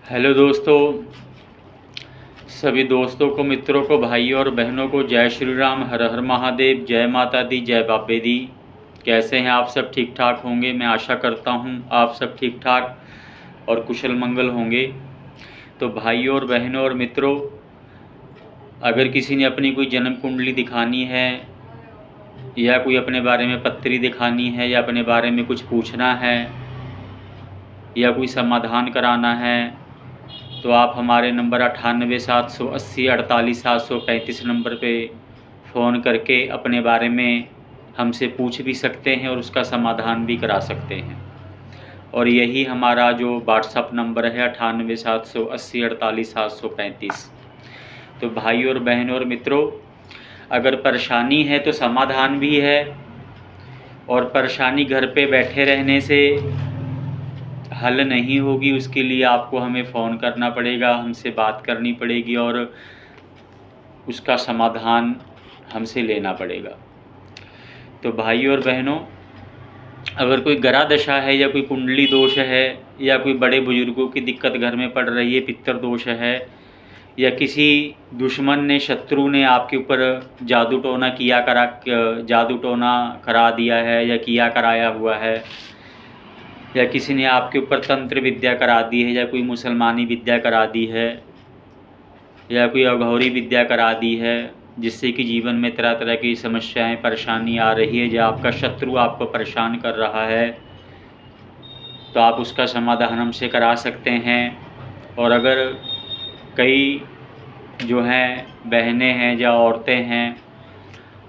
Hello दोस्तों, सभी दोस्तों को, मित्रों को, भाइयों और बहनों को जय श्री राम, हर हर महादेव, जय माता दी, जय बाबे दी। कैसे हैं आप सब? ठीक ठाक होंगे। मैं आशा करता हूं आप सब ठीक ठाक और कुशल मंगल होंगे। तो भाइयों और बहनों और मित्रों, अगर किसी ने अपनी कोई जन्म कुंडली दिखानी है या कोई अपने बारे में पत्री दिखानी है या अपने बारे में कुछ पूछना है या कोई समाधान कराना है, तो आप हमारे नंबर 98,780,48,735 नंबर पे फ़ोन करके अपने बारे में हमसे पूछ भी सकते हैं और उसका समाधान भी करा सकते हैं। और यही हमारा जो व्हाट्सअप नंबर है 98,780,48,735। तो भाई और बहनों और मित्रों, अगर परेशानी है तो समाधान भी है, और परेशानी घर पे बैठे रहने से हल नहीं होगी। उसके लिए आपको हमें फ़ोन करना पड़ेगा, हमसे बात करनी पड़ेगी और उसका समाधान हमसे लेना पड़ेगा। तो भाई और बहनों, अगर कोई ग्रह दशा है या कोई कुंडली दोष है या कोई बड़े बुजुर्गों की दिक्कत घर में पड़ रही है, पितर दोष है, या किसी दुश्मन ने, शत्रु ने आपके ऊपर जादू टोना करा दिया है या किया कराया हुआ है, या किसी ने आपके ऊपर तंत्र विद्या करा दी है या कोई मुसलमानी विद्या करा दी है या कोई अघौरी विद्या करा दी है, जिससे कि जीवन में तरह तरह की समस्याएं, परेशानी आ रही है, जो आपका शत्रु आपको परेशान कर रहा है, तो आप उसका समाधान हमसे करा सकते हैं। और अगर कई जो हैं बहनें हैं या औरतें हैं,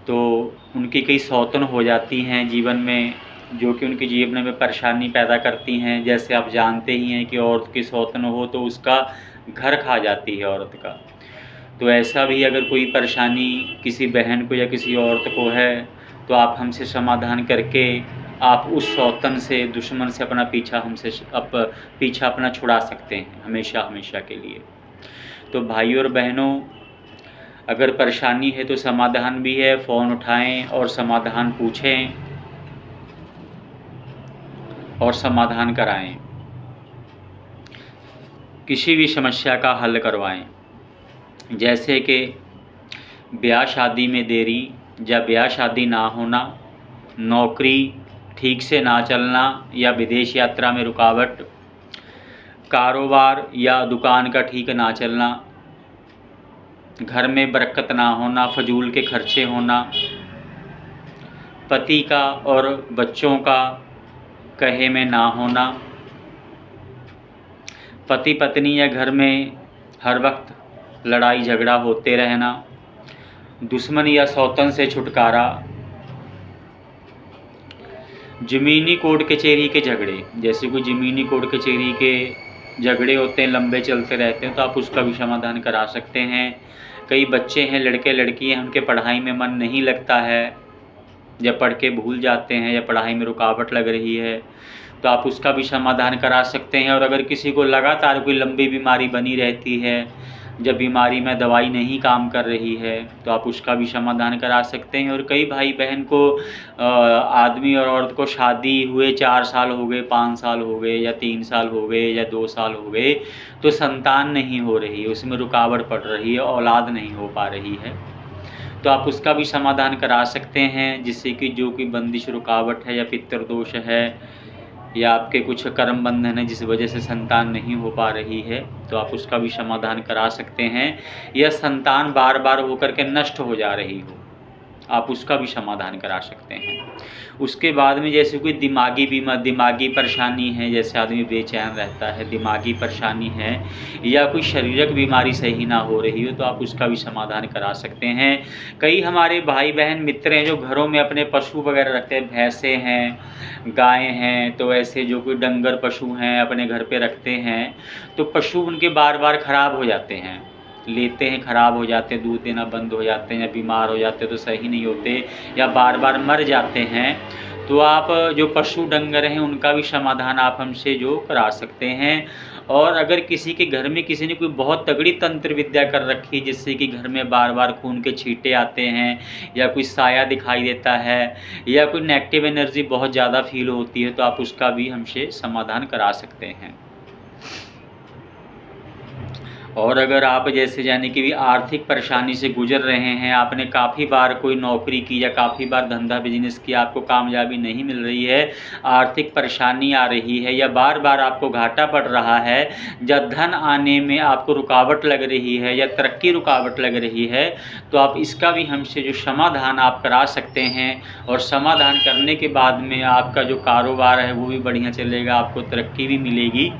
तो उनकी कई सौतन हो जाती हैं जीवन में, जो कि उनके जीवन में परेशानी पैदा करती हैं। जैसे आप जानते ही हैं कि औरत की सौतन हो तो उसका घर खा जाती है औरत का। तो ऐसा भी अगर कोई परेशानी किसी बहन को या किसी औरत को है, तो आप हमसे समाधान करके आप उस सौतन से, दुश्मन से अपना पीछा अपना छुड़ा सकते हैं, हमेशा हमेशा के लिए। तो भाइयों और बहनों, अगर परेशानी है तो समाधान भी है। फ़ोन उठाएं और समाधान पूछें और समाधान कराएं, किसी भी समस्या का हल करवाएं। जैसे कि ब्याह शादी में देरी या ब्याह शादी ना होना, नौकरी ठीक से ना चलना या विदेश यात्रा में रुकावट, कारोबार या दुकान का ठीक ना चलना, घर में बरकत ना होना, फजूल के खर्चे होना, पति का और बच्चों का कहे में ना होना, पति पत्नी या घर में हर वक्त लड़ाई झगड़ा होते रहना, दुश्मन या सौतन से छुटकारा, ज़मीनी कोर्ट कचहरी के झगड़े, जैसे कोई ज़मीनी कोर्ट कचहरी के झगड़े होते हैं, लंबे चलते रहते हैं, तो आप उसका भी समाधान करा सकते हैं। कई बच्चे हैं, लड़के लड़कियां, उनके पढ़ाई में मन नहीं लगता है, या पढ़ के भूल जाते हैं, या पढ़ाई में रुकावट लग रही है, तो आप उसका भी समाधान करा सकते हैं। और अगर किसी को लगातार कोई लंबी बीमारी बनी रहती है, जब बीमारी में दवाई नहीं काम कर रही है, तो आप उसका भी समाधान करा सकते हैं। और कई भाई बहन को, आदमी और औरत को शादी हुए 4 साल हो गए, 5 साल हो गए, या 3 साल हो गए, या 2 साल हो गए, तो संतान नहीं हो रही है, उसमें रुकावट पड़ रही है, औलाद नहीं हो पा रही है, तो आप उसका भी समाधान करा सकते हैं। जिससे कि जो कोई बंदिश, रुकावट है या पितर दोष है या आपके कुछ कर्म बंधन है जिस वजह से संतान नहीं हो पा रही है, तो आप उसका भी समाधान करा सकते हैं। या संतान बार बार होकर के नष्ट हो जा रही हो, आप उसका भी समाधान करा सकते हैं। उसके बाद में जैसे कोई दिमागी परेशानी है, जैसे आदमी बेचैन रहता है, दिमागी परेशानी है, या कोई शारीरिक बीमारी सही ना हो रही हो, तो आप उसका भी समाधान करा सकते हैं। कई हमारे भाई बहन मित्र हैं जो घरों में अपने पशु वगैरह रखते हैं, भैंसे हैं, गायें हैं, तो ऐसे जो कोई डंगर पशु हैं अपने घर पे रखते हैं, तो पशु उनके बार बार ख़राब हो जाते हैं, लेते हैं ख़राब हो जाते हैं, दूध देना बंद हो जाते हैं, या बीमार हो जाते हैं तो सही नहीं होते, या बार बार मर जाते हैं। तो आप जो पशु डंगर हैं उनका भी समाधान आप हमसे जो करा सकते हैं। और अगर किसी के घर में किसी ने कोई बहुत तगड़ी तंत्र विद्या कर रखी, जिससे कि घर में बार बार खून के छींटे आते हैं, या कोई साया दिखाई देता है, या कोई नेगेटिव एनर्जी बहुत ज़्यादा फील होती है, तो आप उसका भी हमसे समाधान करा सकते हैं। और अगर आप जैसे यानी कि भी आर्थिक परेशानी से गुजर रहे हैं, आपने काफ़ी बार कोई नौकरी की या काफ़ी बार धंधा बिजनेस किया, आपको कामयाबी नहीं मिल रही है, आर्थिक परेशानी आ रही है या बार बार आपको घाटा पड़ रहा है, या धन आने में आपको रुकावट लग रही है या तरक्की रुकावट लग रही है, तो आप इसका भी हमसे जो समाधान आप करा सकते हैं। और समाधान करने के बाद में आपका जो कारोबार है वो भी बढ़िया चलेगा, आपको तरक्की भी मिलेगी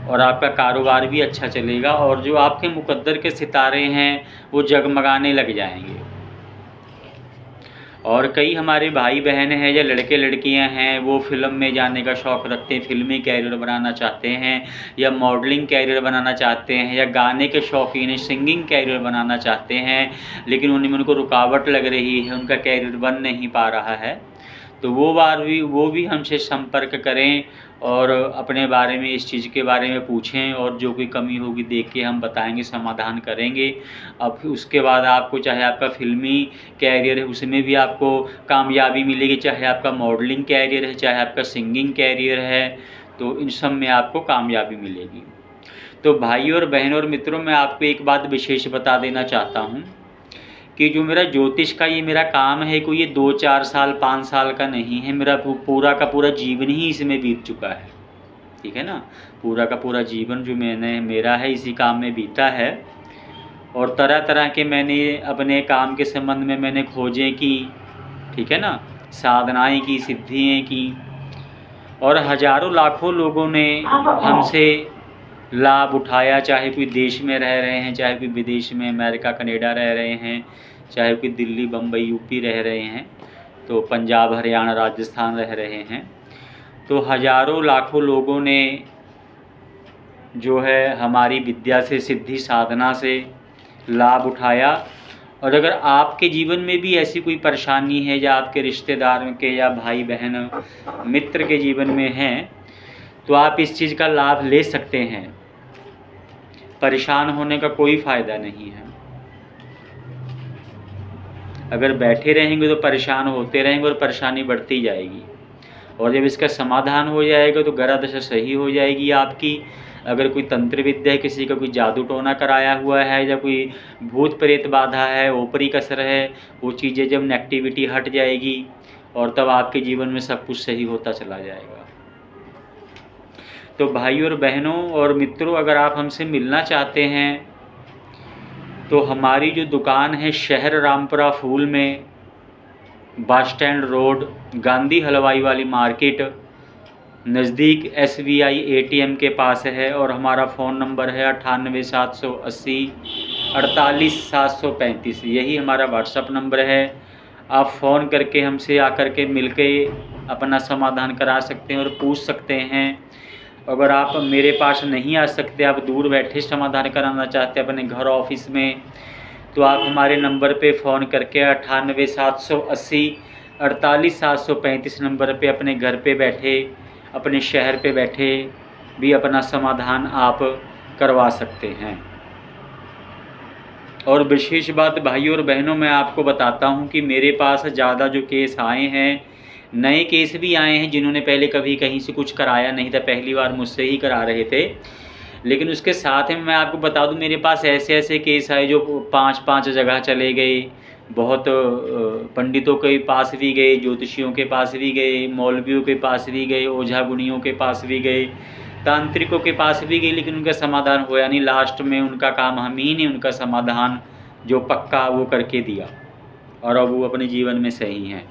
और आपका कारोबार भी अच्छा चलेगा, और जो आपके मुकद्दर के सितारे हैं वो जगमगाने लग जाएंगे। और कई हमारे भाई बहन हैं या लड़के लड़कियां हैं, वो फिल्म में जाने का शौक़ रखते हैं, फिल्मी कैरियर बनाना चाहते हैं या मॉडलिंग कैरियर बनाना चाहते हैं या गाने के शौकीन हैं, सिंगिंग कैरियर बनाना चाहते हैं, लेकिन उनको रुकावट लग रही है, उनका कैरियर बन नहीं पा रहा है, तो वो भी हमसे संपर्क करें और अपने बारे में, इस चीज़ के बारे में पूछें, और जो कोई कमी होगी देख के हम बताएंगे, समाधान करेंगे। अब उसके बाद आपको, चाहे आपका फ़िल्मी कैरियर है उसमें भी आपको कामयाबी मिलेगी, चाहे आपका मॉडलिंग कैरियर है, चाहे आपका सिंगिंग कैरियर है, तो इन सब में आपको कामयाबी मिलेगी। तो भाइयों और बहनों और मित्रों, मैं आपको एक बात विशेष बता देना चाहता हूँ कि जो मेरा ज्योतिष का ये मेरा काम है, कोई ये 2-4 साल 5 साल का नहीं है, मेरा पूरा का पूरा जीवन ही इसमें बीत चुका है, ठीक है ना। पूरा का पूरा जीवन जो मेरा है इसी काम में बीता है, और तरह तरह के मैंने अपने काम के संबंध में मैंने खोजें की, ठीक है ना, साधनाएं की, सिद्धियाँ की, और हज़ारों लाखों लोगों ने हमसे लाभ उठाया, चाहे कोई देश में रह रहे हैं, चाहे कोई विदेश में अमेरिका कनाडा रह रहे हैं, चाहे कोई दिल्ली बम्बई यूपी रह रहे हैं, तो पंजाब हरियाणा राजस्थान रह रहे हैं, तो हज़ारों लाखों लोगों ने जो है हमारी विद्या से, सिद्धि साधना से लाभ उठाया। और अगर आपके जीवन में भी ऐसी कोई परेशानी है, या आपके रिश्तेदार के या भाई बहन मित्र के जीवन में हैं, तो आप इस चीज़ का लाभ ले सकते हैं। परेशान होने का कोई फ़ायदा नहीं है। अगर बैठे रहेंगे तो परेशान होते रहेंगे और परेशानी बढ़ती जाएगी, और जब इसका समाधान हो जाएगा तो ग्रह दशा सही हो जाएगी आपकी। अगर कोई तंत्र विद्या है, किसी का कोई जादू टोना कराया हुआ है, या कोई भूत प्रेत बाधा है, ओपरी कसर है, वो चीज़ें जब नेगेटिविटी हट जाएगी, और तब आपके जीवन में सब कुछ सही होता चला जाएगा। तो भाइयों और बहनों और मित्रों, अगर आप हमसे मिलना चाहते हैं तो हमारी जो दुकान है शहर रामपुरा फूल में, बस स्टैंड रोड, गांधी हलवाई वाली मार्केट, नज़दीक SBI ATM के पास है, और हमारा फ़ोन नंबर है 98 780 48 735। यही हमारा व्हाट्सअप नंबर है। आप फ़ोन करके हमसे आकर के मिल के अपना समाधान करा सकते हैं और पूछ सकते हैं। अगर आप मेरे पास नहीं आ सकते, आप दूर बैठे समाधान कराना चाहते हैं अपने घर ऑफिस में, तो आप हमारे नंबर पे फ़ोन करके 98 780 48 735 नंबर पे अपने घर पे बैठे, अपने शहर पे बैठे भी अपना समाधान आप करवा सकते हैं। और विशेष बात भाइयों और बहनों, मैं आपको बताता हूँ कि मेरे पास ज़्यादा जो केस आए हैं, नए केस भी आए हैं जिन्होंने पहले कभी कहीं से कुछ कराया नहीं था, पहली बार मुझसे ही करा रहे थे। लेकिन उसके साथ में मैं आपको बता दूं, मेरे पास ऐसे ऐसे केस आए जो 5-5 जगह चले गए, बहुत पंडितों के पास भी गए, ज्योतिषियों के पास भी गए, मौलवियों के पास भी गए, ओझा गुणियों के पास भी गए, तांत्रिकों के पास भी गए, लेकिन उनका समाधान होया नहीं। लास्ट में उनका काम हम ही ने उनका समाधान जो पक्का वो करके दिया, और अब वो अपने जीवन में सही हैं।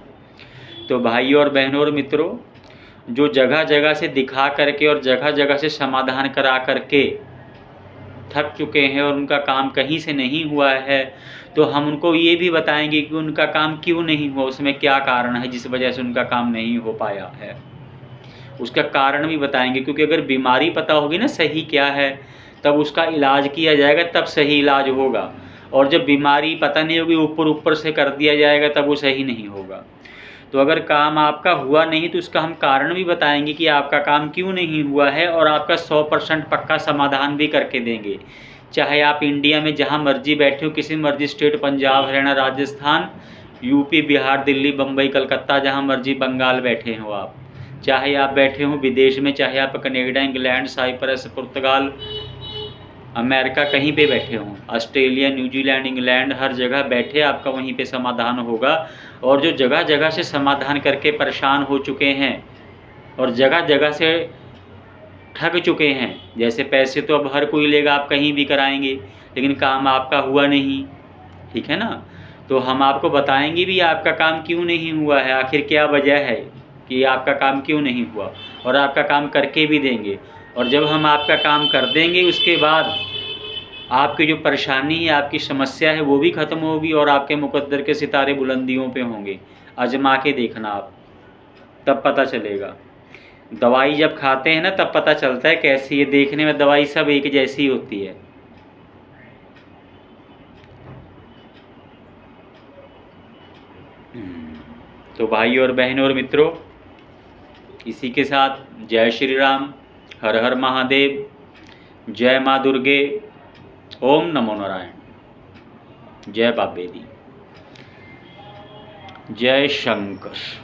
तो भाइयों और बहनों और मित्रों, जो जगह जगह से दिखा करके और जगह जगह से समाधान करा करके थक चुके हैं और उनका काम कहीं से नहीं हुआ है, तो हम उनको ये भी बताएंगे कि उनका काम क्यों नहीं हुआ, उसमें क्या कारण है जिस वजह से उनका काम नहीं हो पाया है, उसका कारण भी बताएंगे। क्योंकि अगर बीमारी पता होगी ना सही क्या है, तब उसका इलाज किया जाएगा, तब सही इलाज होगा। और जब बीमारी पता नहीं होगी, ऊपर ऊपर से कर दिया जाएगा, तब वो सही नहीं होगा। तो अगर काम आपका हुआ नहीं तो उसका हम कारण भी बताएंगे कि आपका काम क्यों नहीं हुआ है, और आपका 100% पक्का समाधान भी करके देंगे। चाहे आप इंडिया में जहां मर्जी बैठे हो, किसी मर्जी स्टेट, पंजाब हरियाणा राजस्थान यूपी बिहार दिल्ली बम्बई कलकत्ता, जहां मर्जी बंगाल बैठे हो आप, चाहे आप बैठे हो विदेश में, चाहे आप कनाडा इंग्लैंड साइप्रस पुर्तगाल अमेरिका कहीं पे बैठे हों, ऑस्ट्रेलिया, न्यूजीलैंड, इंग्लैंड, हर जगह बैठे आपका वहीं पे समाधान होगा। और जो जगह जगह से समाधान करके परेशान हो चुके हैं और जगह जगह से ठग चुके हैं, जैसे पैसे तो अब हर कोई लेगा, आप कहीं भी कराएंगे, लेकिन काम आपका हुआ नहीं, ठीक है ना। तो हम आपको बताएंगे भी आपका काम क्यों नहीं हुआ है, आखिर क्या वजह है कि आपका काम क्यों नहीं हुआ, और आपका काम करके भी देंगे। और जब हम आपका काम कर देंगे उसके बाद आपकी जो परेशानी है, आपकी समस्या है, वो भी ख़त्म होगी और आपके मुकद्दर के सितारे बुलंदियों पे होंगे। आजमा के देखना आप, तब पता चलेगा। दवाई जब खाते हैं ना तब पता चलता है कैसी है। देखने में दवाई सब एक जैसी होती है। तो भाई और बहनों और मित्रों, इसी के साथ जय श्री राम, हर हर महादेव, जय माँ दुर्गे, ओम नमो नारायण, जय बाबेदी, जय शंकर।